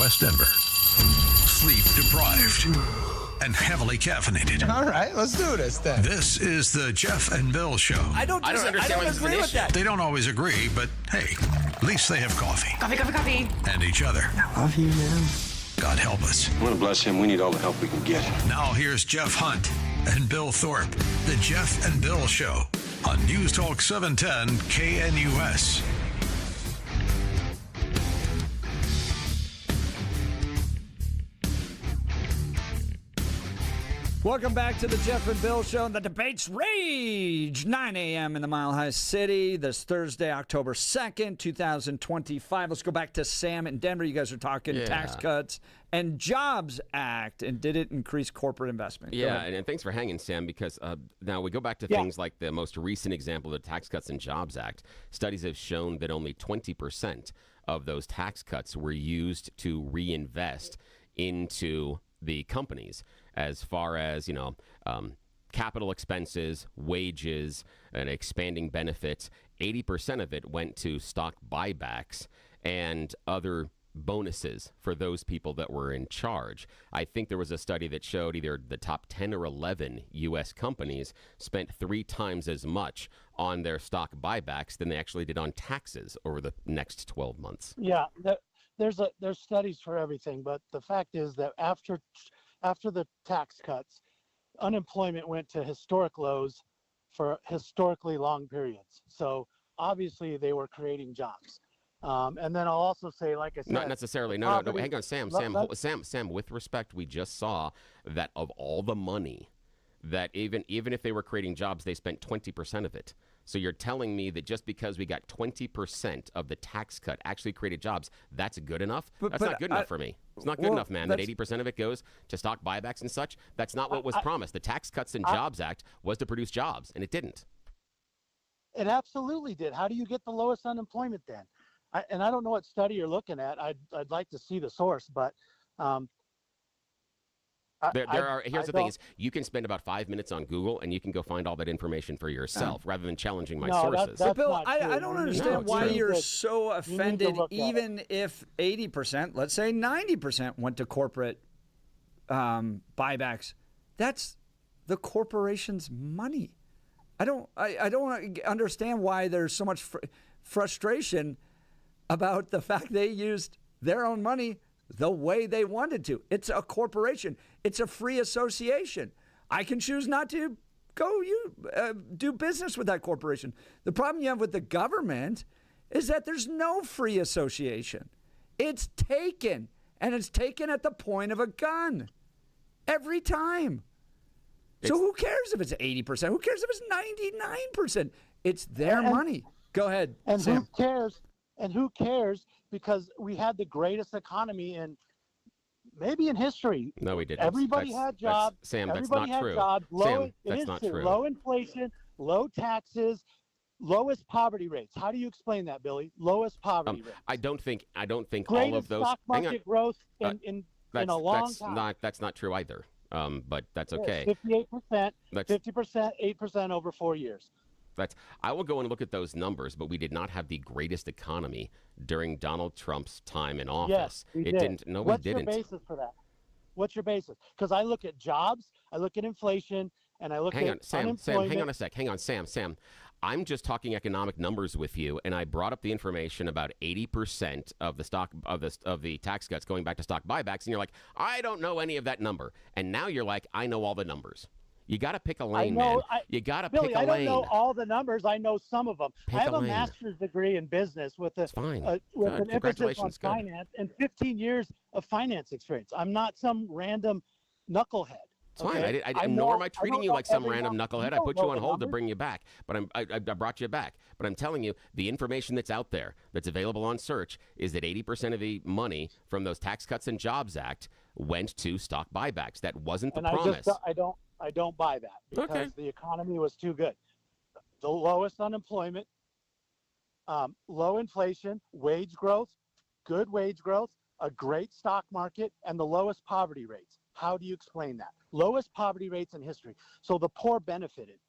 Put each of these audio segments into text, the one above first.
West Denver. Sleep deprived and heavily caffeinated. All right, let's do this then. This is the Jeff and Bill Show. I don't agree with that. They don't always agree, but hey, at least they have coffee. Coffee. And each other. I love you, man. God help us. I want to bless him. We need all the help we can get. Now here's Jeff Hunt and Bill Thorpe. The Jeff and Bill Show on News Talk 710 KNUS. Welcome back to the Jeff and Bill Show. And the debates rage. 9 a.m. in the Mile High City. This Thursday, October 2nd, 2025. Let's go back to Sam in Denver. You guys are talking tax cuts and Jobs Act. And did it increase corporate investment? Yeah, and thanks for hanging, Sam, because now we go back to things like the most recent example of the Tax Cuts and Jobs Act. Studies have shown that only 20% of those tax cuts were used to reinvest into the companies, as far as, capital expenses, wages, and expanding benefits. 80% of it went to stock buybacks and other bonuses for those people that were in charge. I think there was a study that showed either the top 10 or 11 U.S. companies spent 3 times as much on their stock buybacks than they actually did on taxes over the next 12 months. Yeah, there's studies for everything, but the fact is that after the tax cuts, unemployment went to historic lows for historically long periods. So obviously they were creating jobs. And then I'll also say, like I said, not necessarily. No. Hang on, Sam. With respect, we just saw that of all the money that even if they were creating jobs, they spent 20% of it. So you're telling me that just because we got 20% of the tax cut actually created jobs, that's good enough? That's not good enough for me. It's not good enough, man, that 80% of it goes to stock buybacks and such. That's not what was promised. The Tax Cuts and Jobs Act was to produce jobs, and it didn't. It absolutely did. How do you get the lowest unemployment then? I don't know what study you're looking at. I'd like to see the source, but here's the thing is you can spend about 5 minutes on Google and you can go find all that information for yourself rather than challenging my sources. But Bill, I don't understand why you're so offended, even if 80%, let's say 90% went to corporate buybacks. That's the corporation's money. I don't understand why there's so much frustration about the fact they used their own money the way they wanted to. It's a corporation. It's a free association. I can choose not to go do business with that corporation. The problem you have with the government is that there's no free association. It's taken, and it's taken at the point of a gun every time. So who cares if it's 80%? Who cares if it's 99%? It's their money. Go ahead, and Sam. Who cares? Because we had the greatest economy maybe in history. No, we didn't. Everybody had jobs. Sam, that's Everybody not had true. Jobs. Sam, that's not true. Low inflation, low taxes, lowest poverty rates. How do you explain that, Billy? Lowest poverty rates. I don't think Greatest all of those. Stock market growth in a long time. That's not true either. But that's okay. 58%, 50%, 8% over 4 years. I will go and look at those numbers, but we did not have the greatest economy during Donald Trump's time in office. Yes, we didn't. No, we What's didn't. your basis for that? What's your basis? Because I look at jobs, I look at inflation, and I look at unemployment. Sam, hang on a sec. Hang on, Sam. I'm just talking economic numbers with you, and I brought up the information about 80% of the tax cuts going back to stock buybacks, and you're like, I don't know any of that number. And now you're like, I know all the numbers. You got to pick a lane, man. You got to pick a lane. I don't know all the numbers. I know some of them. Pick I have a a lane. master's degree in business with an emphasis on finance and 15 years of finance experience. I'm not some random knucklehead. It's fine. Nor am I treating you like some random knucklehead. I put you on hold to bring you back, but I brought you back. But I'm telling you, the information that's out there, that's available on search, is that 80% of the money from those Tax Cuts and Jobs Act went to stock buybacks. That wasn't the promise. I don't buy that because the economy was too good. The lowest unemployment, low inflation, wage growth, good wage growth, a great stock market, and the lowest poverty rates. How do you explain that? Lowest poverty rates in history. So the poor benefited.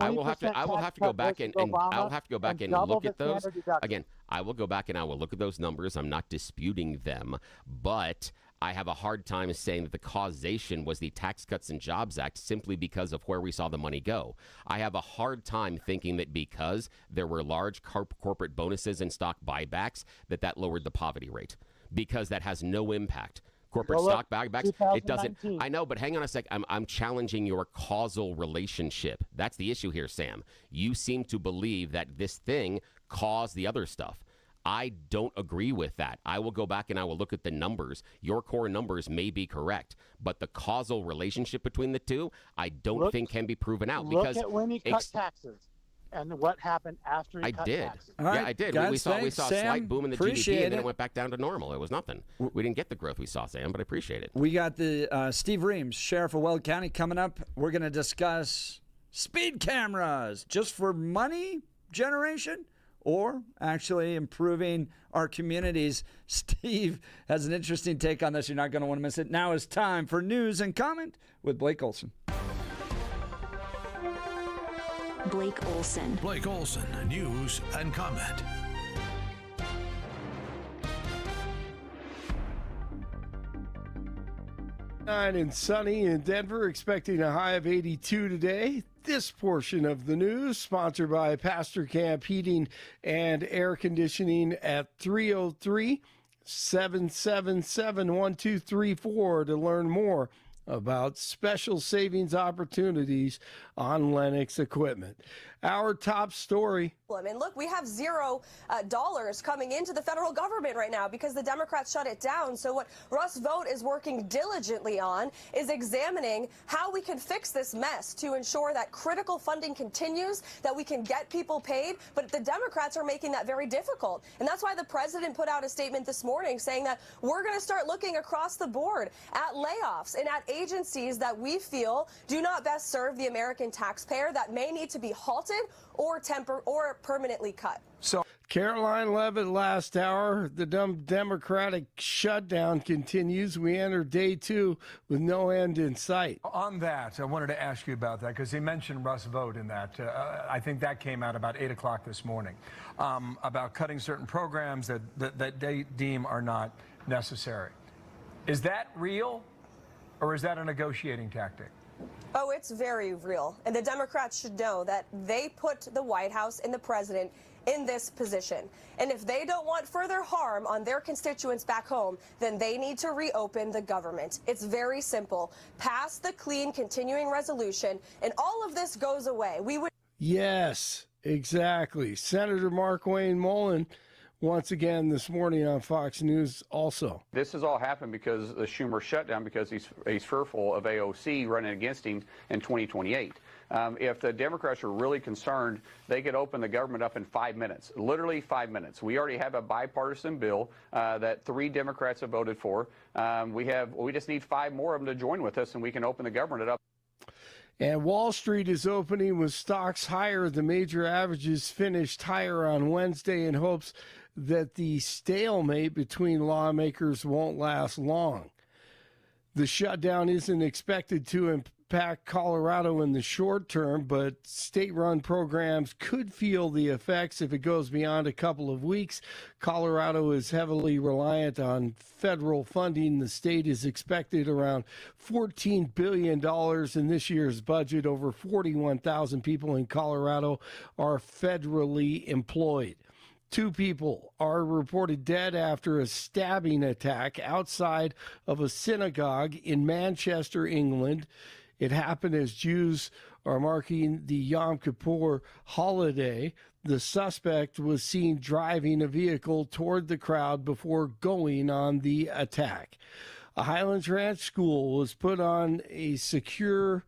I will have to go back and I'll have to go back and look at those again. I will go back and I will look at those numbers. I'm not disputing them, but I have a hard time saying that the causation was the Tax Cuts and Jobs Act simply because of where we saw the money go. I have a hard time thinking that because there were large corporate bonuses and stock buybacks that lowered the poverty rate, because that has no impact. Corporate stock buybacks, it doesn't. I know, but hang on a sec. I'm challenging your causal relationship. That's the issue here, Sam. You seem to believe that this thing caused the other stuff. I don't agree with that. I will go back and I will look at the numbers. Your core numbers may be correct, but the causal relationship between the two, I don't think can be proven out. Look at when he cut taxes and what happened after he cut taxes. All right, yeah, I did. Guys, we saw a slight boom in the GDP, and then it went back down to normal. It was nothing. We didn't get the growth we saw, Sam, but I appreciate it. We got the Steve Reams, Sheriff of Weld County, coming up. We're going to discuss speed cameras just for money generation, or actually improving our communities. Steve has an interesting take on this. You're not going to want to miss it. Now is time for news and comment with Blake Olson. Blake Olson. Blake Olson, news and comment. And sunny in Denver, expecting a high of 82 today. This portion of the news sponsored by Pastor Camp Heating and Air Conditioning at 303-777-1234 to learn more about special savings opportunities on Lennox equipment. Our top story. And look, we have $0 coming into the federal government right now because the Democrats shut it down. So what Russ Vought is working diligently on is examining how we can fix this mess to ensure that critical funding continues, that we can get people paid. But the Democrats are making that very difficult. And that's why the president put out a statement this morning saying that we're going to start looking across the board at layoffs and at agencies that we feel do not best serve the American taxpayer, that may need to be halted or permanently cut. So Caroline Levitt last hour. The Democratic shutdown continues. We enter day 2 with no end in sight. On that, I wanted to ask you about that because he mentioned Russ Vought in that. I think that came out about 8 o'clock this morning about cutting certain programs that they deem are not necessary. Is that real, or is that a negotiating tactic? Oh, it's very real. And the Democrats should know that they put the White House and the president in this position. And if they don't want further harm on their constituents back home, then they need to reopen the government. It's very simple. Pass the clean continuing resolution, and all of this goes away. Yes, exactly. Senator Mark Wayne Mullen once again this morning on Fox News also. This has all happened because the Schumer shutdown, because he's fearful of AOC running against him in 2028. If the Democrats are really concerned, they could open the government up in 5 minutes, literally 5 minutes. We already have a bipartisan bill that 3 Democrats have voted for. We just need 5 more of them to join with us, and we can open the government up. And Wall Street is opening with stocks higher. The major averages finished higher on Wednesday in hopes that the stalemate between lawmakers won't last long. The shutdown isn't expected to impact Colorado in the short term, but state-run programs could feel the effects if it goes beyond a couple of weeks. Colorado is heavily reliant on federal funding. The state is expected around $14 billion in this year's budget. Over 41,000 people in Colorado are federally employed. 2 people are reported dead after a stabbing attack outside of a synagogue in Manchester, England. It happened as Jews are marking the Yom Kippur holiday. The suspect was seen driving a vehicle toward the crowd before going on the attack. A Highlands Ranch school was put on a secure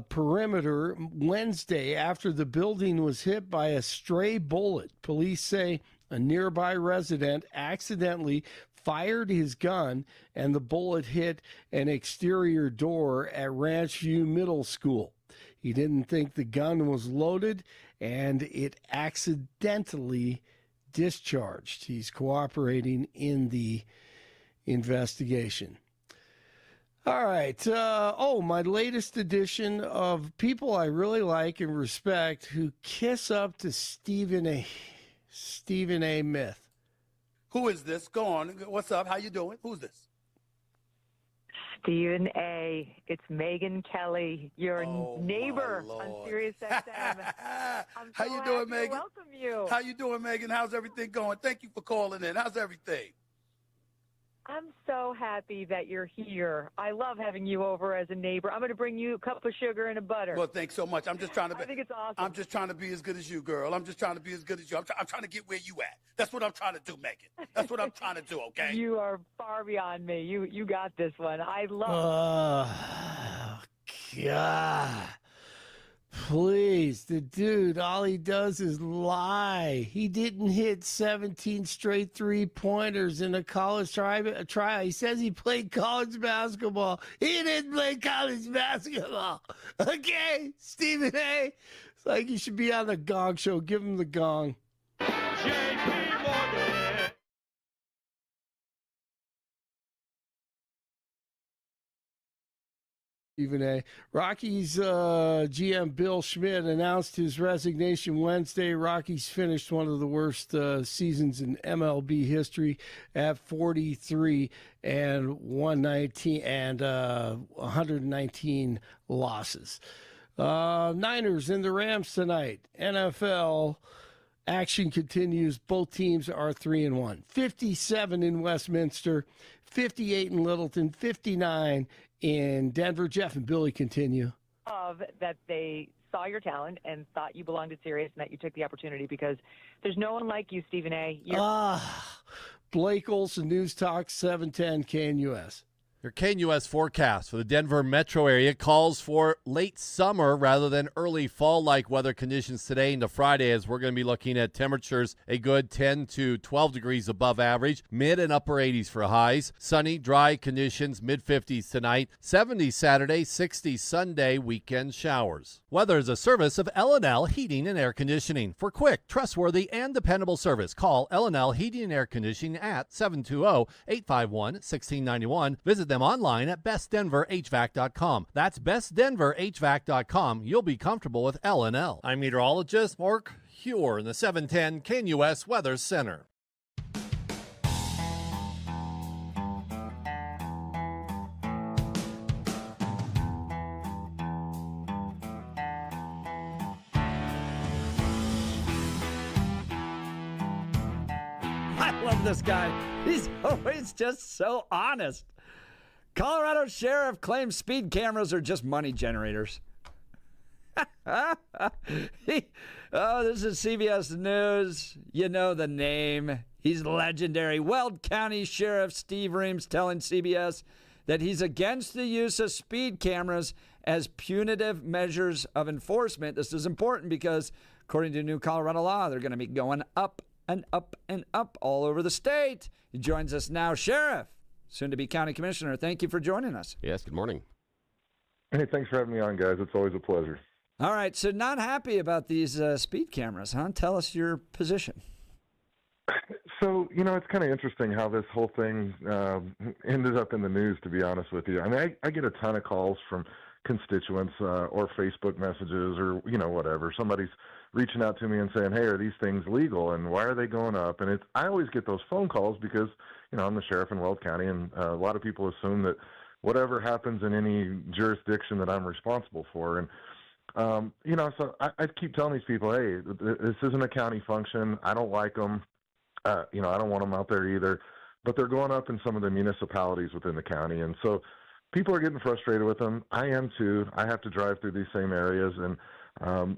perimeter Wednesday after the building was hit by a stray bullet. Police say a nearby resident accidentally fired his gun and the bullet hit an exterior door at Ranch View Middle School. He didn't think the gun was loaded and it accidentally discharged. He's cooperating in the investigation. All right. My latest edition of people I really like and respect who kiss up to Stephen A. Myth. Who is this? Go on. What's up? How you doing? Who's this? Stephen A. It's Megan Kelly, your neighbor on Sirius XM. How you doing, Megan? Welcome you. How you doing, Megan? How's everything going? Thank you for calling in. How's everything? I'm so happy that you're here. I love having you over as a neighbor. I'm going to bring you a cup of sugar and a butter. Well, thanks so much. I'm just trying to be. I think it's awesome. I'm just trying to be as good as you, girl. I'm just trying to be as good as you. I'm trying to get where you at. That's what I'm trying to do, Megan. That's what I'm trying to do, okay? You are far beyond me. You got this one. I love God. Please, the dude, all he does is lie. He didn't hit 17 straight three-pointers in a college try. He says he played college basketball. He didn't play college basketball. Okay, Stephen A. It's like you should be on the Gong Show. Give him the gong. J.P. Morgan. Stephen A. Rockies GM Bill Schmidt announced his resignation Wednesday. Rockies finished one of the worst seasons in MLB history at 43 and 119 and 119 losses. Niners and the Rams tonight. NFL action continues. Both teams are 3-1. 57 in Westminster, 58 in Littleton, 59 in Denver. Jeff and Billy continue. That they saw your talent and thought you belonged at Sirius and that you took the opportunity because there's no one like you, Stephen A. Blake Olson, News Talk 710 KNUS. Your KNUS forecast for the Denver metro area calls for late summer rather than early fall-like weather conditions today into Friday, as we're going to be looking at temperatures a good 10 to 12 degrees above average, mid and upper 80s for highs. Sunny, dry conditions, mid-50s tonight, 70 Saturday, 60 Sunday, weekend showers. Weather is a service of L&L Heating and Air Conditioning. For quick, trustworthy, and dependable service, call L&L Heating and Air Conditioning at 720-851-1691. Visit them online at bestdenverhvac.com. That's bestdenverhvac.com. You'll be comfortable with L&L. I'm meteorologist Mark Huer in the 710 KNUS Weather Center. I love this guy. He's always just so honest. Colorado sheriff claims speed cameras are just money generators. This is CBS News. You know the name. He's legendary. Weld County Sheriff Steve Reams telling CBS that he's against the use of speed cameras as punitive measures of enforcement. This is important because, according to new Colorado law, they're going to be going up and up and up all over the state. He joins us now. Sheriff, soon to be county commissioner, thank you for joining us. Yes, good morning. Hey, thanks for having me on, guys. It's always a pleasure. All right, so not happy about these speed cameras, huh? Tell us your position. So, it's kind of interesting how this whole thing ended up in the news, to be honest with you. I mean, I get a ton of calls from constituents or Facebook messages or, whatever. Somebody's reaching out to me and saying, hey, are these things legal and why are they going up? And I always get those phone calls because, I'm the sheriff in Weld County, and a lot of people assume that whatever happens in any jurisdiction that I'm responsible for. And, so I keep telling these people, hey, this isn't a county function. I don't like them. I don't want them out there either. But they're going up in some of the municipalities within the county. And so people are getting frustrated with them. I am too. I have to drive through these same areas. And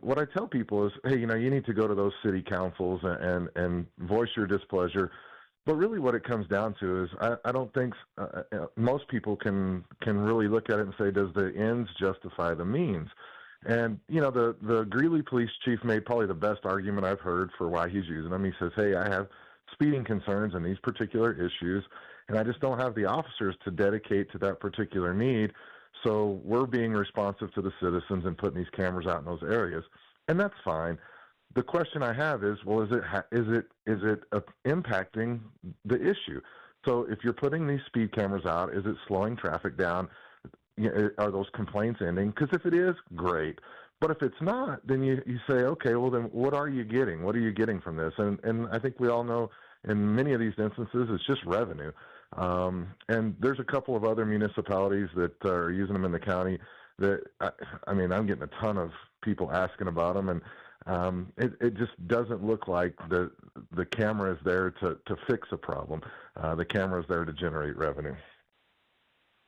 what I tell people is, hey, you need to go to those city councils and voice your displeasure. But really what it comes down to is I don't think most people can really look at it and say, does the ends justify the means? And, the Greeley police chief made probably the best argument I've heard for why he's using them. He says, hey, I have speeding concerns in these particular issues, and I just don't have the officers to dedicate to that particular need. So we're being responsive to the citizens and putting these cameras out in those areas. And that's fine. The question I have is, well, is it impacting the issue? So if you're putting these speed cameras out, is it slowing traffic down? are those complaints ending? Because if it is, great. But if it's not, then you say, okay, well then what are you getting? What are you getting from this? And I think we all know in many of these instances it's just revenue. And there's a couple of other municipalities that are using them in the county that, I mean, I'm getting a ton of people asking about them, and it just doesn't look like the camera is there to fix a problem. The camera is there to generate revenue.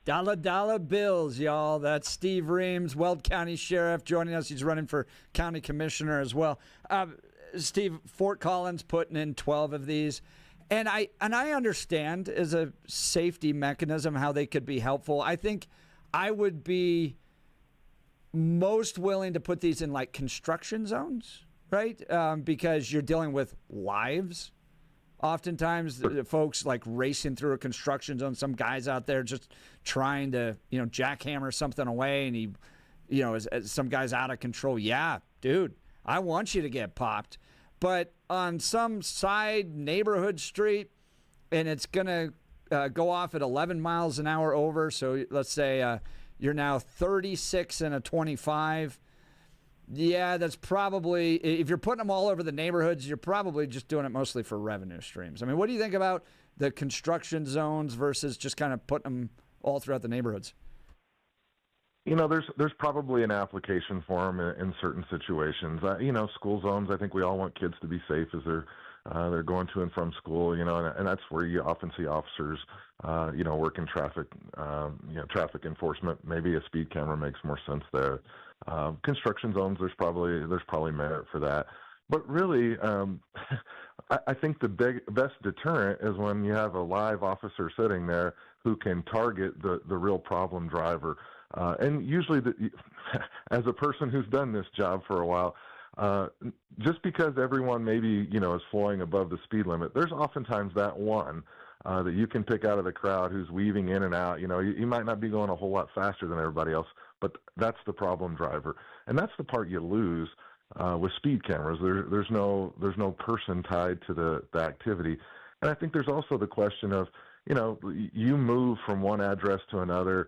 Dollar bills, y'all. That's Steve Reams, Weld County Sheriff, joining us. He's running for county commissioner as well. Steve, Fort Collins putting in 12 of these. And I understand as a safety mechanism how they could be helpful. I think I would be most willing to put these in like construction zones, right? Because you're dealing with lives. Oftentimes, folks like racing through a construction zone. Some guy's out there just trying to, jackhammer something away, and he, as some guy's out of control. Yeah, dude, I want you to get popped. But on some side neighborhood street, and it's going to go off at 11 miles an hour over. So let's say you're now 36 and a 25. Yeah, that's probably, if you're putting them all over the neighborhoods, you're probably just doing it mostly for revenue streams. I mean, what do you think about the construction zones versus just kind of putting them all throughout the neighborhoods? There's probably an application for them in certain situations. School zones, I think we all want kids to be safe as they're going to and from school, and that's where you often see officers, working traffic enforcement. Maybe a speed camera makes more sense there. Construction zones, there's probably merit for that. But really, I think the best deterrent is when you have a live officer sitting there who can target the real problem driver. And usually, as a person who's done this job for a while, just because everyone maybe, is flowing above the speed limit, there's oftentimes that one that you can pick out of the crowd who's weaving in and out. You might not be going a whole lot faster than everybody else, but that's the problem driver. And that's the part you lose with speed cameras. There's no person tied to the activity. And I think there's also the question of, you move from one address to another.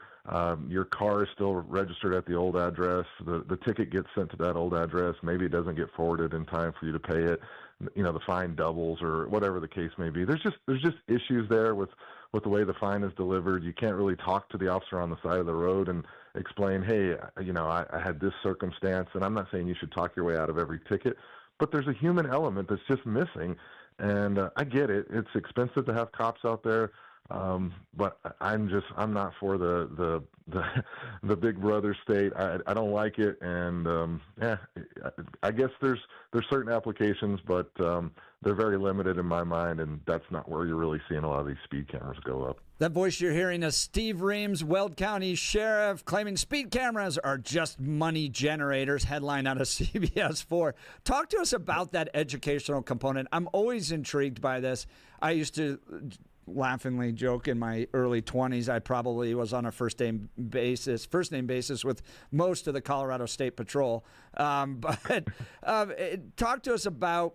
Your car is still registered at the old address. The ticket gets sent to that old address. Maybe it doesn't get forwarded in time for you to pay it. The fine doubles or whatever the case may be. There's just issues there with the way the fine is delivered. You can't really talk to the officer on the side of the road and explain, hey, I had this circumstance. And I'm not saying you should talk your way out of every ticket, but there's a human element that's just missing. And I get it. It's expensive to have cops out there. But I'm not for the big brother state. I don't like it. And, I guess there's certain applications, but, they're very limited in my mind. And that's not where you're really seeing a lot of these speed cameras go up. That voice you're hearing is Steve Reams, Weld County Sheriff, claiming speed cameras are just money generators. Headline out of CBS 4. Talk to us about that educational component. I'm always intrigued by this. I used to laughingly joke in my early 20s, I probably was on a first name basis with most of the Colorado State Patrol. But talk to us about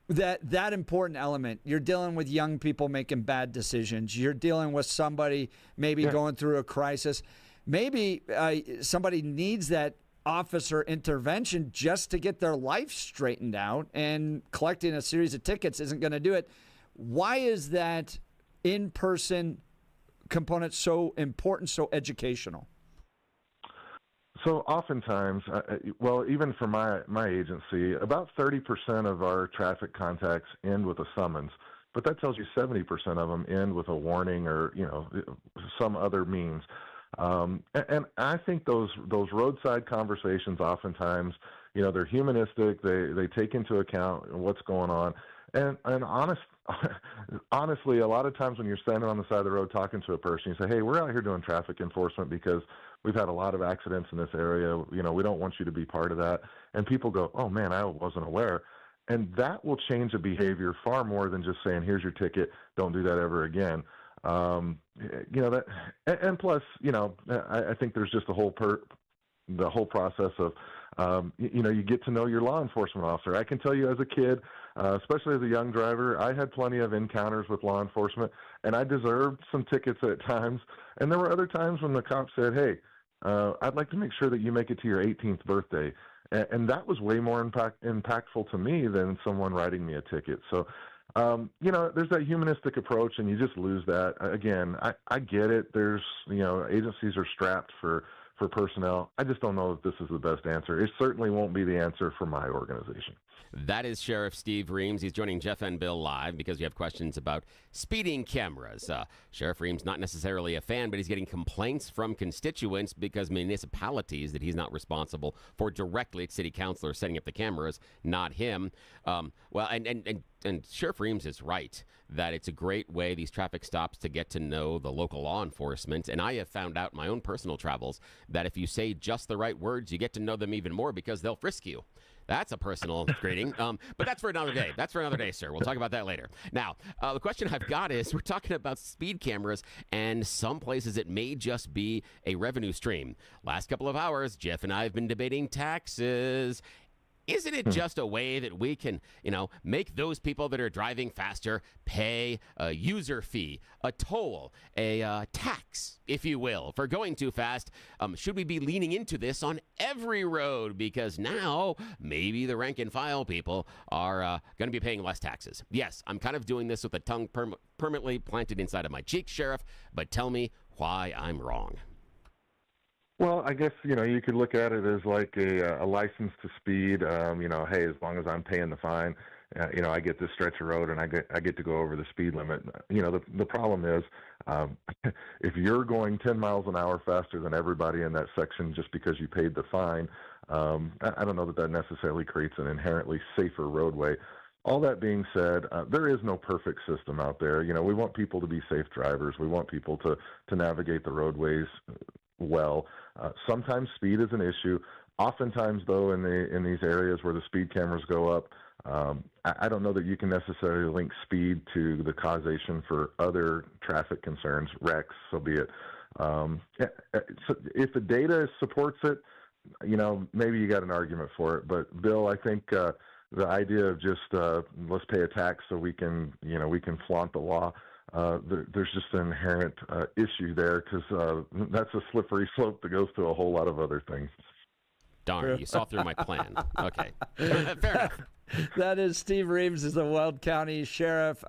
that important element. You're dealing with young people making bad decisions. You're dealing with somebody maybe going through a crisis. Maybe somebody needs that officer intervention just to get their life straightened out, and collecting a series of tickets isn't going to do it. Why is that in-person component so important, so educational? So oftentimes, even for my agency, about 30% of our traffic contacts end with a summons, but that tells you 70% of them end with a warning or, some other means. And I think those roadside conversations oftentimes, they're humanistic. They take into account what's going on. And honestly, a lot of times when you're standing on the side of the road talking to a person, you say, hey, we're out here doing traffic enforcement because we've had a lot of accidents in this area. We don't want you to be part of that. And people go, oh, man, I wasn't aware. And that will change a behavior far more than just saying, here's your ticket, don't do that ever again. And plus, I think there's just the whole process of, you get to know your law enforcement officer. I can tell you as a kid, especially as a young driver, I had plenty of encounters with law enforcement, and I deserved some tickets at times. And there were other times when the cop said, hey, I'd like to make sure that you make it to your 18th birthday. And that was way more impactful to me than someone writing me a ticket. So, there's that humanistic approach, and you just lose that. Again, I get it. There's, agencies are strapped for personnel. I just don't know if this is the best answer. It certainly won't be the answer for my organization. That is Sheriff Steve Reams. He's joining Jeff and Bill live because we have questions about speeding cameras. Sheriff Reams, not necessarily a fan, but he's getting complaints from constituents because municipalities that he's not responsible for directly, city councilors setting up the cameras, not him. And Sheriff Reams is right that it's a great way, these traffic stops, to get to know the local law enforcement. And I have found out in my own personal travels that if you say just the right words, you get to know them even more because they'll frisk you. That's a personal greeting, but that's for another day. That's for another day, sir. We'll talk about that later. Now, the question I've got is, we're talking about speed cameras, and some places it may just be a revenue stream. Last couple of hours, Jeff and I have been debating taxes. Isn't it just a way that we can, make those people that are driving faster pay a user fee, a toll, a tax, if you will, for going too fast? Should we be leaning into this on every road? Because now maybe the rank and file people are going to be paying less taxes. Yes, I'm kind of doing this with a tongue permanently planted inside of my cheek, Sheriff, but tell me why I'm wrong. Well, I guess, you could look at it as like a license to speed. Hey, as long as I'm paying the fine, I get this stretch of road and I get to go over the speed limit. The problem is, if you're going 10 miles an hour faster than everybody in that section just because you paid the fine, I don't know that necessarily creates an inherently safer roadway. All that being said, there is no perfect system out there. We want people to be safe drivers. We want people to navigate the roadways well. Sometimes speed is an issue. Oftentimes, though, in these areas where the speed cameras go up, I don't know that you can necessarily link speed to the causation for other traffic concerns, wrecks, so be it. So if the data supports it, maybe you got an argument for it. But Bill, I think the idea of just let's pay a tax so we can flaunt the law. There's just an inherent issue there because that's a slippery slope that goes to a whole lot of other things. Darn, you saw through my plan. Okay, fair enough. That is Steve Reams, is the Weld County Sheriff.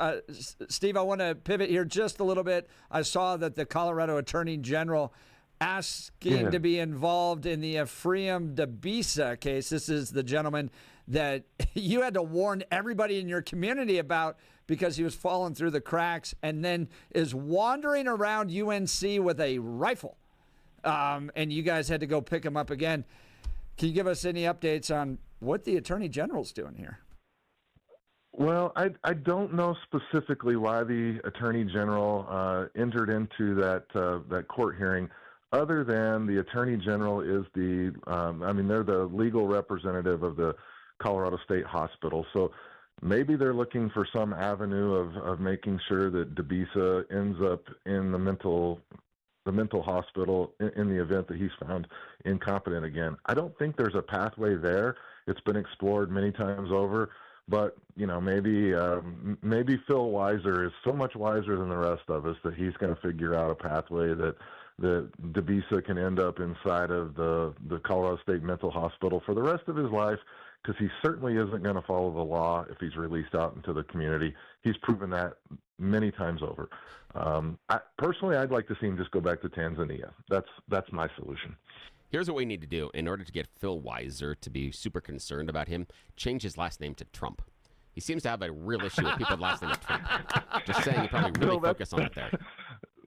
Steve, I want to pivot here just a little bit. I saw that the Colorado Attorney General asking to be involved in the Ephraim DeBisa case. This is the gentleman that you had to warn everybody in your community about because he was falling through the cracks and then is wandering around UNC with a rifle. And you guys had to go pick him up again. Can you give us any updates on what the Attorney General's doing here? Well, I don't know specifically why the Attorney General entered into that court hearing, other than the Attorney General is they're the legal representative of the Colorado State Hospital. So maybe they're looking for some avenue of making sure that DeBisa ends up in the mental hospital in the event that he's found incompetent again. I don't think there's a pathway there. It's been explored many times over, but maybe Phil Weiser is so much wiser than the rest of us that he's going to figure out a pathway that DeBisa can end up inside of the Colorado State Mental Hospital for the rest of his life, because he certainly isn't going to follow the law if he's released out into the community. He's proven that many times over. I'd like to see him just go back to Tanzania. That's my solution. Here's what we need to do in order to get Phil Weiser to be super concerned about him: change his last name to Trump. He seems to have a real issue with people with last name of Trump. Just saying, you probably really focus on it there.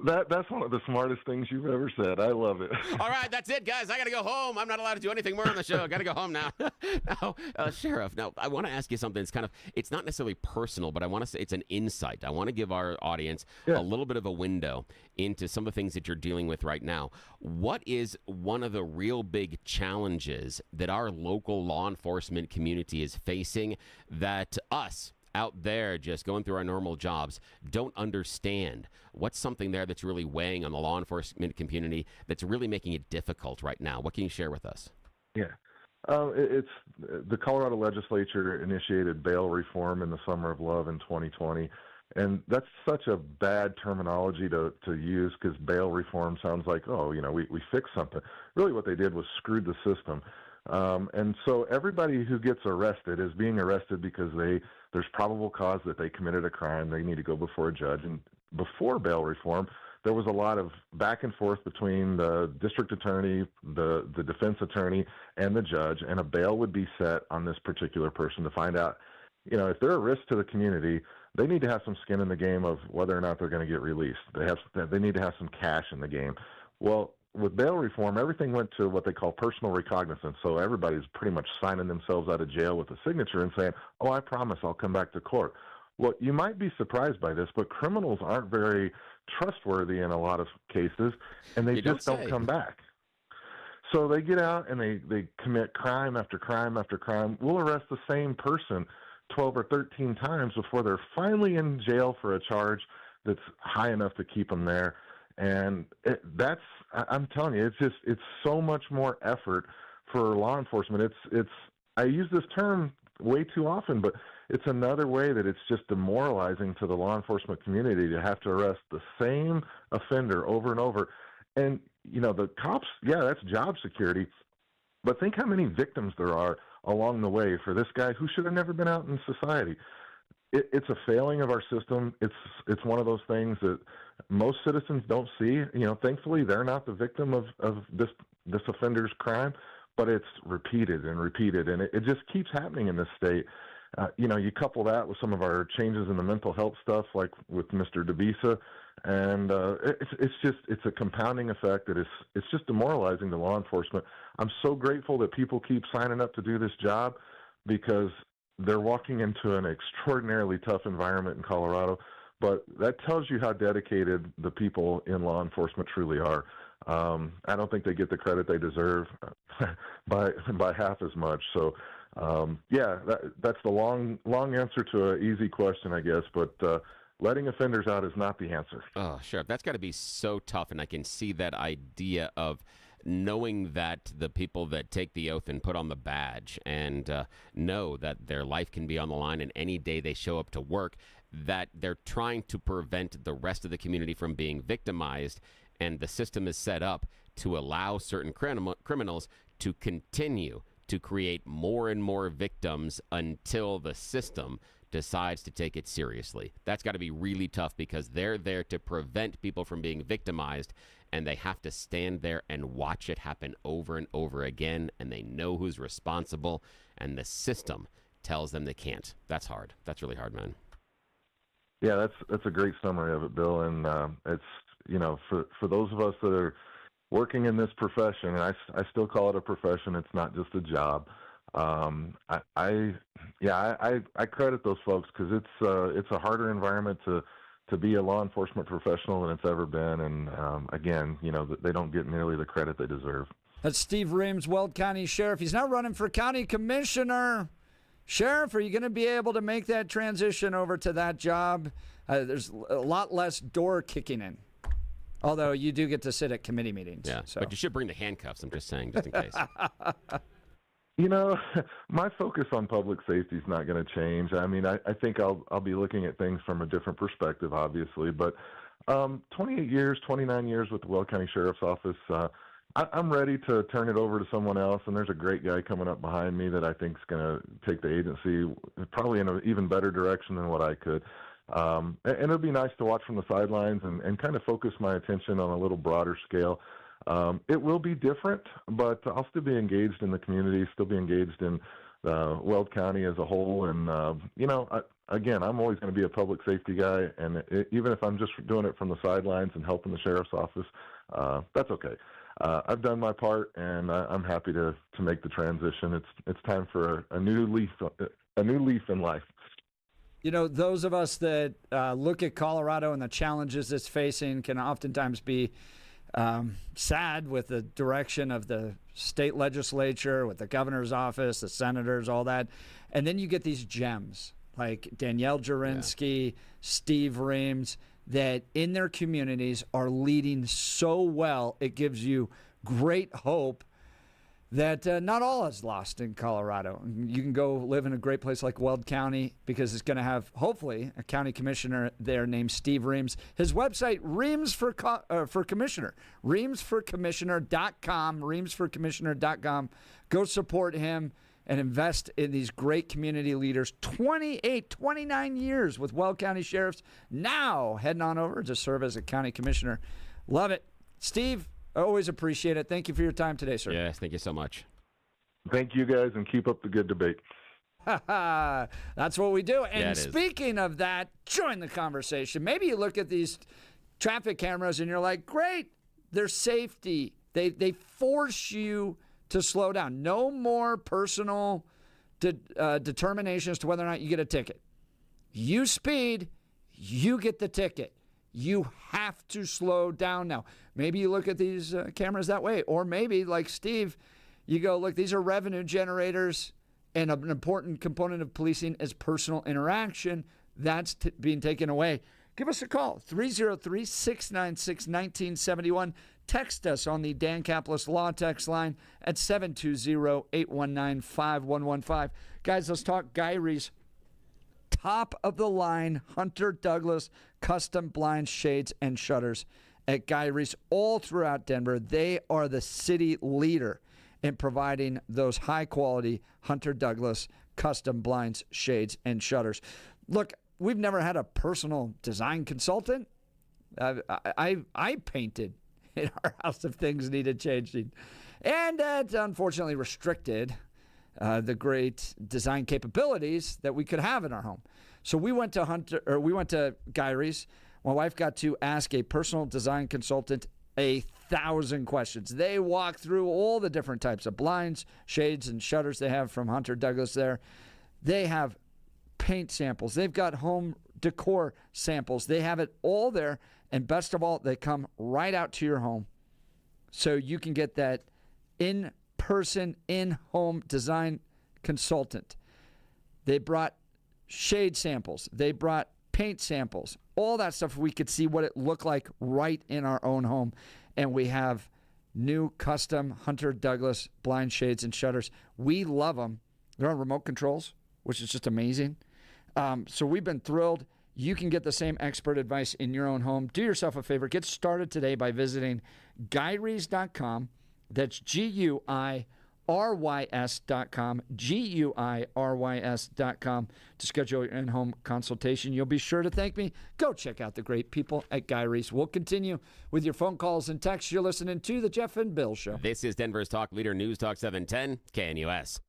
That's one of the smartest things you've ever said. I love it. All right, that's it, guys. I got to go home. I'm not allowed to do anything more on the show. I got to go home now. Now, Sheriff, now I want to ask you something. It's not necessarily personal, but I want to say it's an insight. I want to give our audience a little bit of a window into some of the things that you're dealing with right now. What is one of the real big challenges that our local law enforcement community is facing that us out there just going through our normal jobs don't understand? What's something there that's really weighing on the law enforcement community that's really making it difficult right now? What can you share with us? Yeah. It's the Colorado legislature initiated bail reform in the Summer of Love in 2020. And that's such a bad terminology to use, because bail reform sounds like, oh, we fixed something. Really what they did was screwed the system. And so everybody who gets arrested is being arrested because there's probable cause that they committed a crime. They need to go before a judge. And before bail reform, there was a lot of back and forth between the district attorney, the defense attorney, and the judge, and a bail would be set on this particular person to find out, if they're a risk to the community, they need to have some skin in the game of whether or not they're going to get released. They need to have some cash in the game. Well, with bail reform, everything went to what they call personal recognizance. So everybody's pretty much signing themselves out of jail with a signature and saying, oh, I promise I'll come back to court. Well, you might be surprised by this, but criminals aren't very trustworthy in a lot of cases, and they just don't come back. So they get out and they commit crime after crime after crime. We'll arrest the same person 12 or 13 times before they're finally in jail for a charge that's high enough to keep them there. And I'm telling you, it's so much more effort for law enforcement. I use this term way too often, but it's another way that it's just demoralizing to the law enforcement community to have to arrest the same offender over and over. And, the cops, that's job security, but think how many victims there are along the way for this guy who should have never been out in society. It's a failing of our system. It's one of those things that most citizens don't see. Thankfully, they're not the victim of this offender's crime, but it's repeated and repeated, and it just keeps happening in this state. You couple that with some of our changes in the mental health stuff, like with Mr. DeBisa, and it's a compounding effect that it's just demoralizing to law enforcement. I'm so grateful that people keep signing up to do this job, because they're walking into an extraordinarily tough environment in Colorado, but that tells you how dedicated the people in law enforcement truly are. I don't think they get the credit they deserve by half as much. So, that's the long answer to an easy question, I guess. But letting offenders out is not the answer. Oh, Sheriff, that's got to be so tough, and I can see that idea of knowing that the people that take the oath and put on the badge and know that their life can be on the line, and any day they show up to work, that they're trying to prevent the rest of the community from being victimized, and the system is set up to allow certain criminals to continue to create more and more victims until the system decides to take it seriously. That's got to be really tough, because they're there to prevent people from being victimized, and they have to stand there and watch it happen over and over again, and they know who's responsible, and the system tells them they can't. That's hard. That's really hard, man. Yeah, that's a great summary of it, Bill. And it's for those of us that are working in this profession, and I still call it a profession. It's not just a job. I credit those folks, because it's a harder environment to be a law enforcement professional than it's ever been. And again, they don't get nearly the credit they deserve. That's Steve Reams, Weld County Sheriff. He's now running for county commissioner. Sheriff, are you going to be able to make that transition over to that job? There's a lot less door kicking in. Although you do get to sit at committee meetings. Yeah, so. But you should bring the handcuffs, I'm just saying, just in case. My focus on public safety is not going to change. I mean, I think I'll be looking at things from a different perspective, obviously. But 29 years with the Weld County Sheriff's Office, I'm ready to turn it over to someone else. And there's a great guy coming up behind me that I think is going to take the agency probably in an even better direction than what I could. And it'll be nice to watch from the sidelines and kind of focus my attention on a little broader scale. It will be different, but I'll still be engaged in the community, still be engaged in Weld County as a whole. And, again, I'm always going to be a public safety guy. And even if I'm just doing it from the sidelines and helping the sheriff's office, that's okay. I've done my part, and I'm happy to make the transition. It's time for a new leaf in life. Those of us that look at Colorado and the challenges it's facing can oftentimes be sad with the direction of the state legislature, with the governor's office, the senators, all that. And then you get these gems like Danielle Jurinsky, Steve Reams, that in their communities are leading so well. It gives you great hope that not all is lost in Colorado. You can go live in a great place like Weld County because it's going to have, hopefully, a county commissioner there named Steve Reams. His website, Reams for Commissioner, reamsforcommissioner.com, reamsforcommissioner.com. Go support him and invest in these great community leaders. 29 years with Weld County Sheriffs, now heading on over to serve as a county commissioner. Love it. Steve, I always appreciate it. Thank you for your time today, sir. Yes, thank you so much. Thank you, guys, and keep up the good debate. That's what we do. And Yeah, speaking of that, join the conversation. Maybe you look at these traffic cameras and you're like, great, they're safety. They force you to slow down. No more personal determination as to whether or not you get a ticket. You speed, you get the ticket. You have to slow down now. Maybe you look at these cameras that way. Or maybe, like Steve, you go, look, these are revenue generators, and an important component of policing is personal interaction. That's being taken away. Give us a call, 303-696-1971. Text us on the Dan Caplis Law text line at 720-819-5115. Guys, let's talk Guy Rees. Top of the line Hunter Douglas custom blinds, shades, and shutters at Guy Rees all throughout Denver. They are the city leader in providing those high quality Hunter Douglas custom blinds, shades, and shutters. Look, we've never had a personal design consultant. I painted in our house if things needed changing, and that unfortunately restricted the great design capabilities that we could have in our home. So we went to Guy Rees. My wife got to ask a personal design consultant 1,000 questions. They walk through all the different types of blinds, shades, and shutters they have from Hunter Douglas there. They have paint samples. They've got home decor samples. They have it all there. And best of all, they come right out to your home. So you can get that in-person, in-home design consultant. They brought shade samples. They brought paint samples. All that stuff, we could see what it looked like right in our own home. And we have new custom Hunter Douglas blind, shades, and shutters. We love them. They're on remote controls, which is just amazing. So we've been thrilled. You can get the same expert advice in your own home. Do yourself a favor. Get started today by visiting GuyRees.com. That's GUIRYS.com, GUIRYS.com to schedule your in-home consultation. You'll be sure to thank me. Go check out the great people at Guy Rees. We'll continue with your phone calls and texts. You're listening to The Jeff and Bill Show. This is Denver's Talk Leader News Talk 710 KNUS.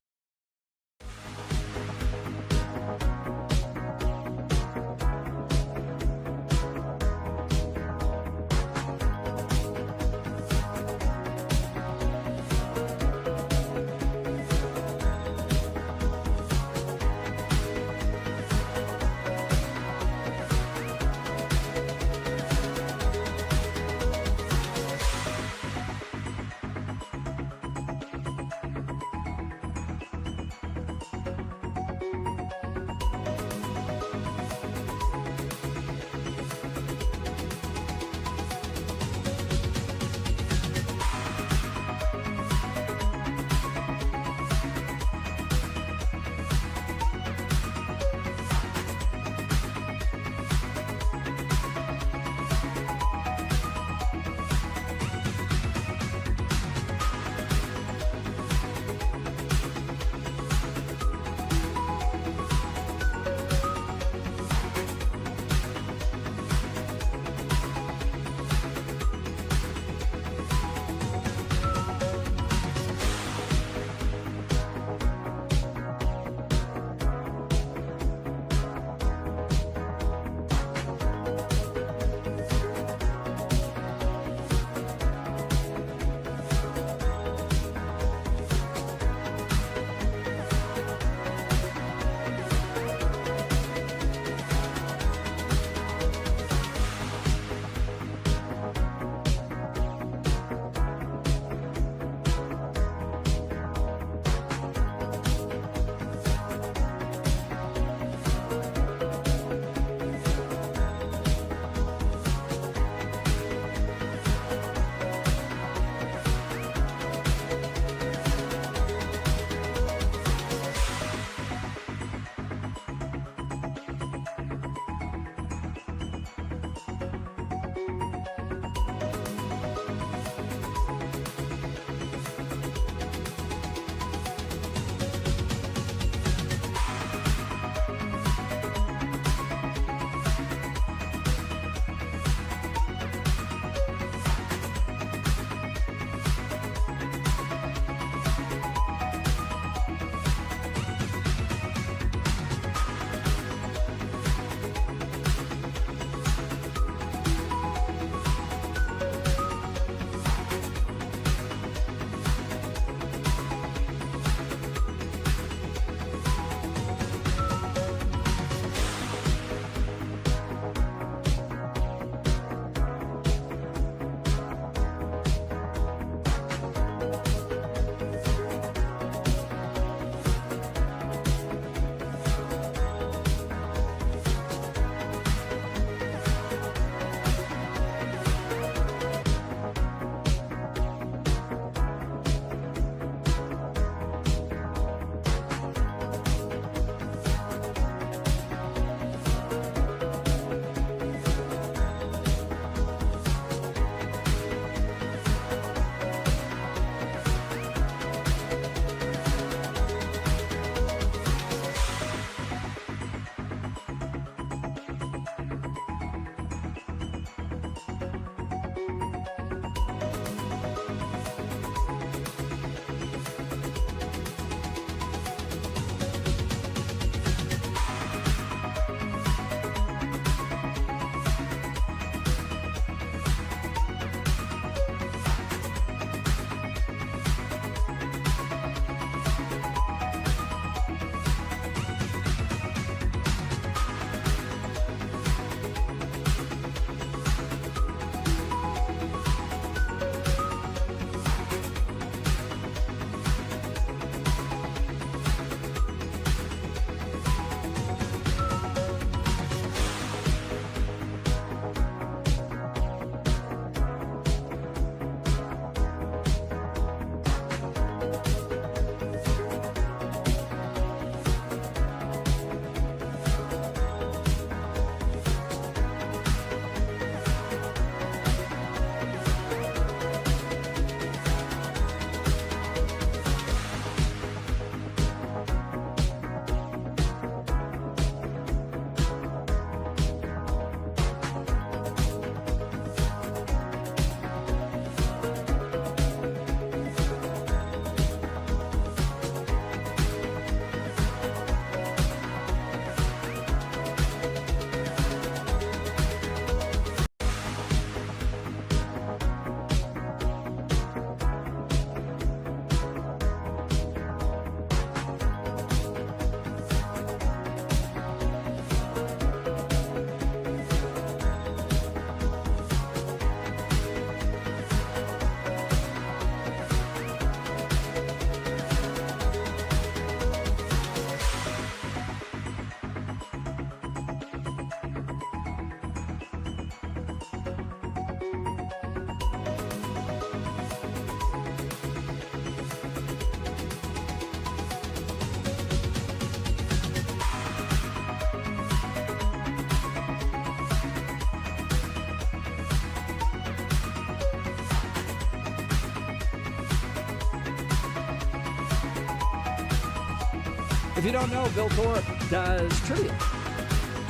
If you don't know, Bill Thorpe does trivia.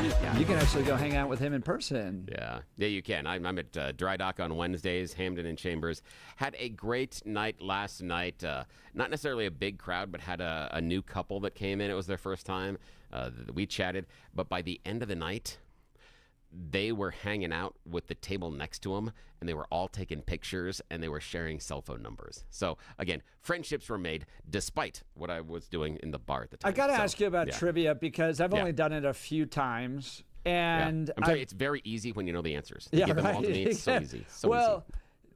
Yeah. You can actually go hang out with him in person. Yeah, you can. I'm at Dry Dock on Wednesdays, Hamden and Chambers. Had a great night last night. Not necessarily a big crowd, but had a new couple that came in. It was their first time. We chatted, but by the end of the night, they were hanging out with the table next to them, and they were all taking pictures, and they were sharing cell phone numbers. So, again, friendships were made despite what I was doing in the bar at the time. I got to ask you about trivia because I've only done it a few times. And I'm telling you, it's very easy when you know the answers. You Yeah, give them right. all to me, it's so easy. So well,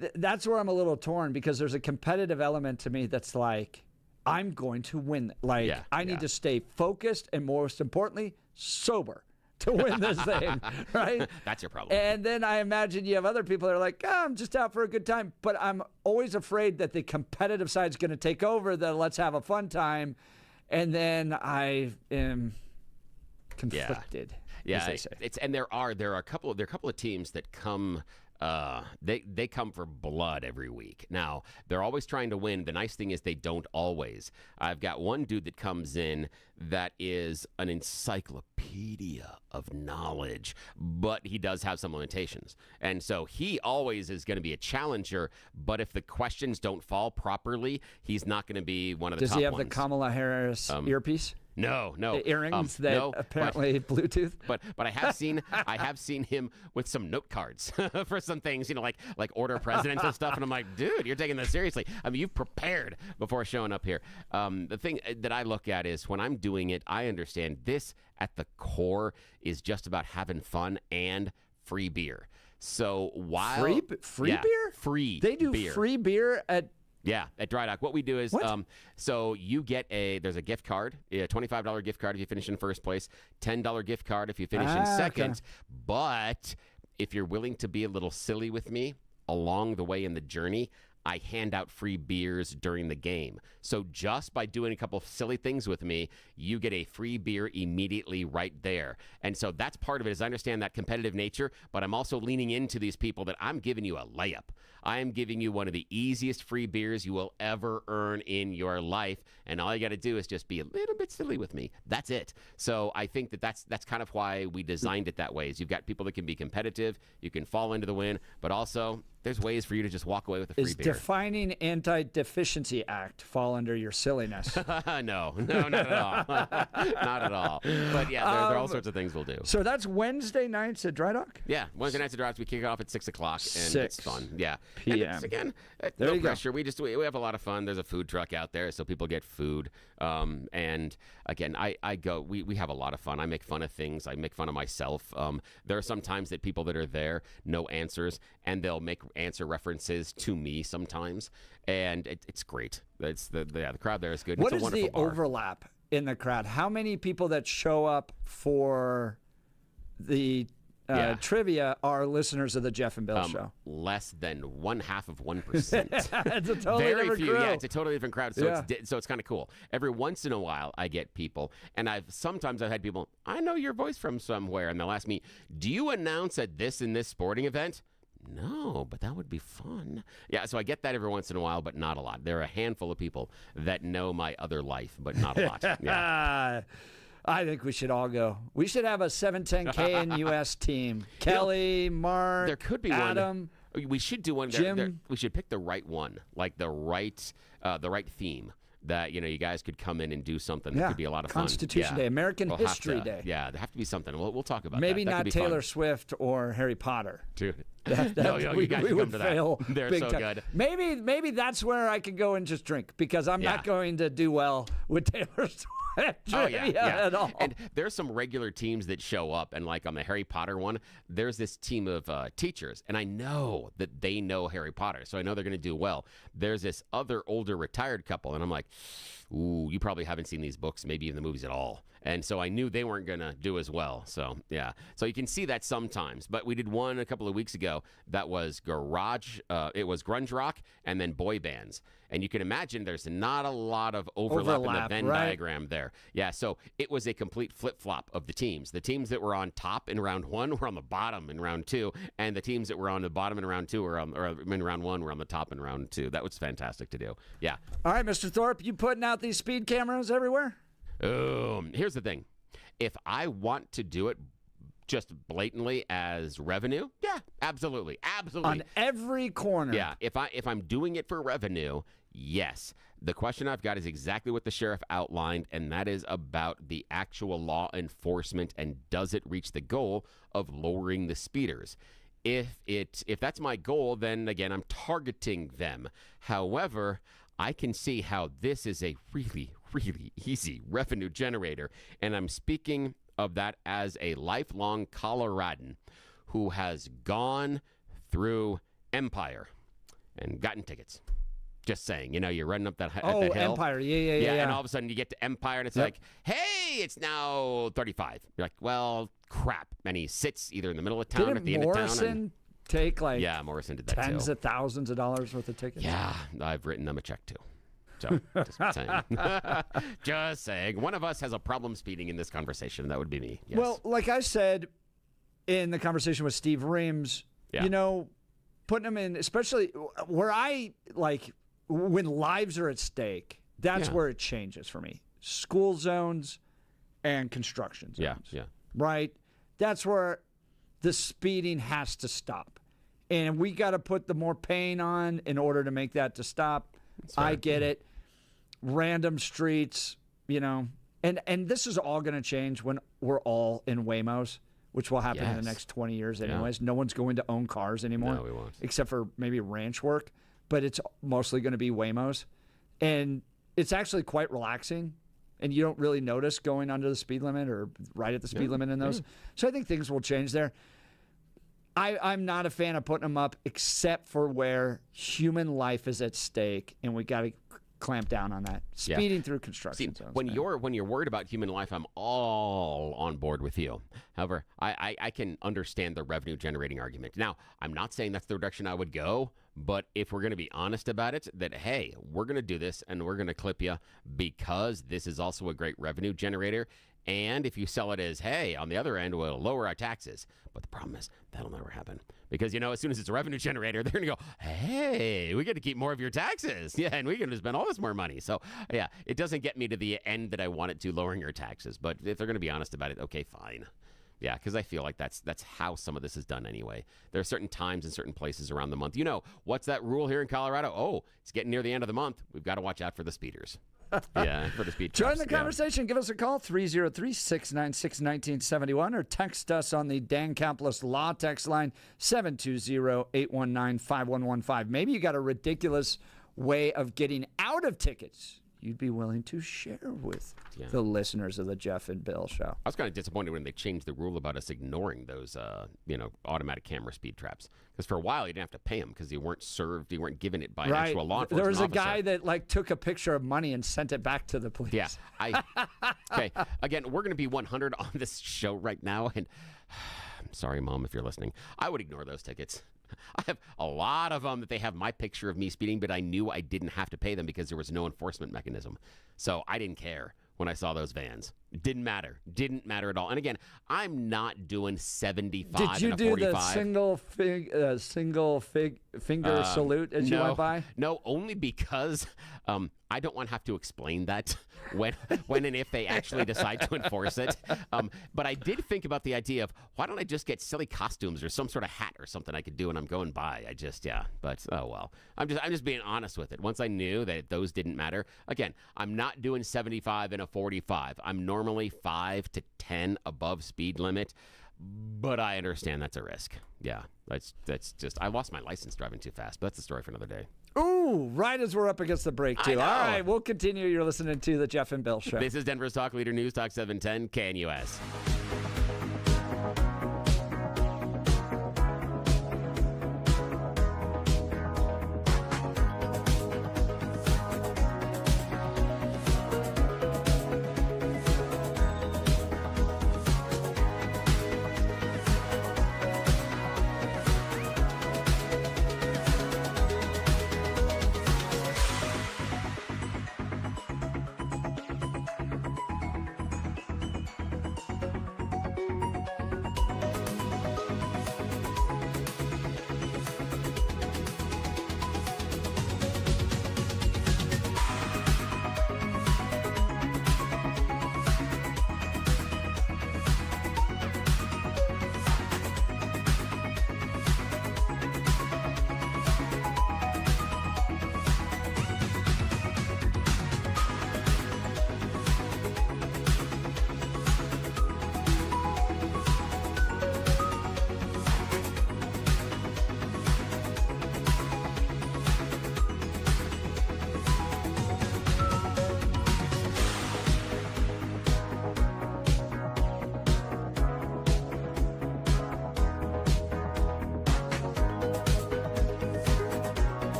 easy. That's where I'm a little torn because there's a competitive element to me that's like, I'm going to win. Like, I need to stay focused and, most importantly, sober to win this thing, right? That's your problem. And then I imagine you have other people that are like, I'm just out for a good time. But I'm always afraid that the competitive side is going to take over, the let's have a fun time. And then I am conflicted. Yeah, there are a couple of teams that come. They come for blood every week. Now, they're always trying to win. The nice thing is they don't always. I've got one dude that comes in that is an encyclopedia of knowledge, but he does have some limitations. And so he always is going to be a challenger, but if the questions don't fall properly, he's not going to be one of the top ones. Does he have the Kamala Harris earpiece? No. The earrings that apparently Bluetooth. But I have seen him with some note cards for some things, like order presidential stuff, and I'm like, dude, you're taking this seriously. I mean, you've prepared before showing up here. The thing that I look at is when I'm doing it, I understand this at the core is just about having fun and free beer. So while free beer, they do beer. Free beer at. Yeah, at Dry Dock. What we do is, so you get there's a gift card, a $25 gift card if you finish in first place, $10 gift card if you finish in second. Okay. But if you're willing to be a little silly with me along the way in the journey, I hand out free beers during the game. So just by doing a couple of silly things with me, you get a free beer immediately right there. And so that's part of it is I understand that competitive nature, but I'm also leaning into these people that I'm giving you a layup. I am giving you one of the easiest free beers you will ever earn in your life. And all you got to do is just be a little bit silly with me. That's it. So I think that's kind of why we designed it that way. Is you've got people that can be competitive, you can fall into the win, but also there's ways for you to just walk away with a free beer. Is defining Anti-Deficiency Act fall under your silliness? No, not at all. Not at all. But yeah, there are all sorts of things we'll do. So that's Wednesday nights at Dry Dock? Yeah, Wednesday nights at Dry Dock. We kick it off at 6 o'clock, and it's fun. Yeah. PM. And again, no pressure. We have a lot of fun. There's a food truck out there, so people get food. And again, I go. We have a lot of fun. I make fun of things. I make fun of myself. There are some times that people that are there know answers, and they'll make answer references to me sometimes, and it's great. It's the crowd there is good. What it's a is the bar. overlap in the crowd? How many people that show up for the trivia are listeners of the Jeff and Bill show? Less than 0.5%. It's a totally Very different few. crew. Yeah, it's a totally different crowd. So it's kind of cool. Every once in a while, I get people, and sometimes I've had people. I know your voice from somewhere, and they'll ask me, "Do you announce at this and this sporting event?" No, but that would be fun. Yeah, so I get that every once in a while, but not a lot. There are a handful of people that know my other life, but not a lot. Yeah. I think we should all go. We should have a 710 KNUS team. Kelly, Mark, there could be Adam. We should do one. Jim. We should pick the right one, like the right theme. That you guys could come in and do something that could be a lot of fun. Constitution Day, American History Day. Yeah, there have to be something. We'll talk about Maybe that. Not Taylor Swift or Harry Potter. Dude. We would fail. They're big so time. good. Maybe that's where I could go and just drink because I'm not going to do well with Taylor Swift. At all. And there's some regular teams that show up, and like on the Harry Potter one, there's this team of teachers, and I know that they know Harry Potter, so I know they're going to do well. There's this other older retired couple, and I'm like, ooh, you probably haven't seen these books, maybe even the movies at all. And so I knew they weren't going to do as well. So, yeah. So you can see that sometimes. But we did one a couple of weeks ago that was it was grunge rock and then boy bands. And you can imagine there's not a lot of overlap in the Venn diagram there. Yeah, so it was a complete flip-flop of the teams. The teams that were on top in round one were on the bottom in round two, and the teams that were on the bottom in round two or in round one were on the top in round two. That was fantastic to do. Yeah. All right, Mr. Thorpe, you putting out these speed cameras everywhere? Here's the thing. If I want to do it just blatantly as revenue, yeah, absolutely. On every corner. Yeah, if I'm doing it for revenue, yes. The question I've got is exactly what the sheriff outlined, and that is about the actual law enforcement and does it reach the goal of lowering the speeders. If that's my goal, then again, I'm targeting them. However, I can see how this is a really, really easy revenue generator, and I'm speaking of that as a lifelong Coloradan who has gone through Empire and gotten tickets. Just saying, you're running up that hill. Empire, yeah. And all of a sudden you get to Empire and it's like, hey, it's now 35. You're like, well, crap. And he sits either in the middle of town or at the end of town. Morrison take Morrison did that tens too. of thousands of dollars worth of tickets? Yeah, I've written them a check too. So, just saying. Just saying. One of us has a problem speeding in this conversation. That would be me. Yes. Well, like I said in the conversation with Steve Reams, putting them in, especially where when lives are at stake, that's where it changes for me. School zones and construction zones. Yeah. Right? That's where the speeding has to stop. And we got to put the more pain on in order to make that to stop. I get it. Random streets, and this is all going to change when we're all in Waymos, which will happen in the next 20 years anyways. No one's going to own cars anymore. No, we won't. Except for maybe ranch work, but it's mostly going to be Waymos. And it's actually quite relaxing, and you don't really notice going under the speed limit or right at the speed limit in those. So I think things will change there. I'm not a fan of putting them up except for where human life is at stake, and we got to clamp down on that. Speeding through construction zones. When you're worried about human life, I'm all on board with you. However, I can understand the revenue generating argument. Now, I'm not saying that's the direction I would go, but if we're going to be honest about it, that, hey, we're going to do this and we're going to clip you because this is also a great revenue generator. And if you sell it as, hey, on the other end, we'll lower our taxes. But the problem is that'll never happen because, as soon as it's a revenue generator, they're going to go, hey, we get to keep more of your taxes. Yeah, and we're going to spend all this more money. So, yeah, it doesn't get me to the end that I want it to, lowering your taxes. But if they're going to be honest about it, okay, fine. Yeah, because I feel like that's how some of this is done anyway. There are certain times and certain places around the month. What's that rule here in Colorado? Oh, it's getting near the end of the month. We've got to watch out for the speeders. Yeah, for the speed traps. Join the conversation. Give us a call, 303-696-1971, or text us on the Dan Caplis Law text line, 720-819-5115. Maybe you got a ridiculous way of getting out of tickets you'd be willing to share with the listeners of the Jeff and Bill Show. I was kind of disappointed when they changed the rule about us ignoring those, automatic camera speed traps. Because for a while, you didn't have to pay them because you weren't served, you weren't given it by an actual law enforcement There was a officer. guy that took a picture of money and sent it back to the police. Yeah. Okay. Again, we're going to be 100 on this show right now, and I'm sorry, Mom, if you're listening. I would ignore those tickets. I have a lot of them that they have my picture of me speeding, but I knew I didn't have to pay them because there was no enforcement mechanism. So I didn't care when I saw those vans. It didn't matter. Didn't matter at all. And again, I'm not doing 75 Did you and a do 45. the single finger salute as you went by? No, only because I don't want to have to explain that when and if they actually decide to enforce it. But I did think about the idea of why don't I just get silly costumes or some sort of hat or something I could do when I'm going by. But oh well. I'm just being honest with it. Once I knew that those didn't matter, again, I'm not doing 75 and a 45. I'm normally 5 to 10 above speed limit. But I understand that's a risk. Yeah, that's just, I lost my license driving too fast, but that's a story for another day. Ooh, right as we're up against the break, too. All right, we'll continue. You're listening to the Jeff and Bill Show. This is Denver's Talk Leader News Talk 710 KNUS.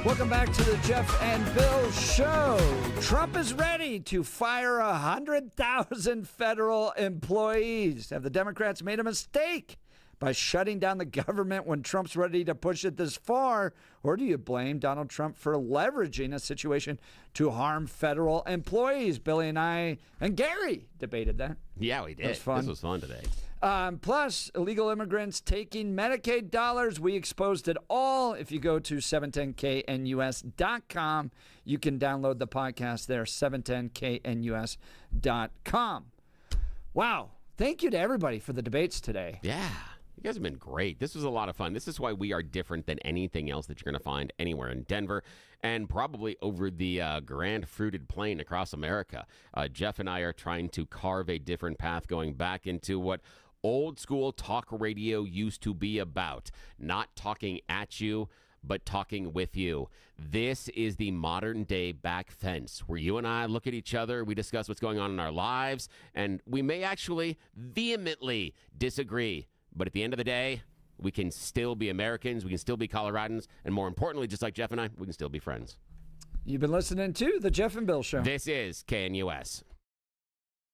Welcome back to the Jeff and Bill Show. Trump is ready to fire 100,000 federal employees. Have the Democrats made a mistake by shutting down the government when Trump's ready to push it this far? Or do you blame Donald Trump for leveraging a situation to harm federal employees? Billy and I and Gary debated that. Yeah, we did. It was fun. This was fun today. Plus, illegal immigrants taking Medicaid dollars. We exposed it all. If you go to 710knus.com, you can download the podcast there, 710knus.com. Wow. Thank you to everybody for the debates today. Yeah. You guys have been great. This was a lot of fun. This is why we are different than anything else that you're going to find anywhere in Denver and probably over the grand fruited plain across America. Jeff and I are trying to carve a different path going back into what old school talk radio used to be about. Not talking at you, but talking with you. This is the modern day back fence where you and I look at each other, we discuss what's going on in our lives, and we may actually vehemently disagree. But at the end of the day, we can still be Americans, we can still be Coloradans, and more importantly, just like Jeff and I, we can still be friends. You've been listening to The Jeff and Bill Show. This is KNUS.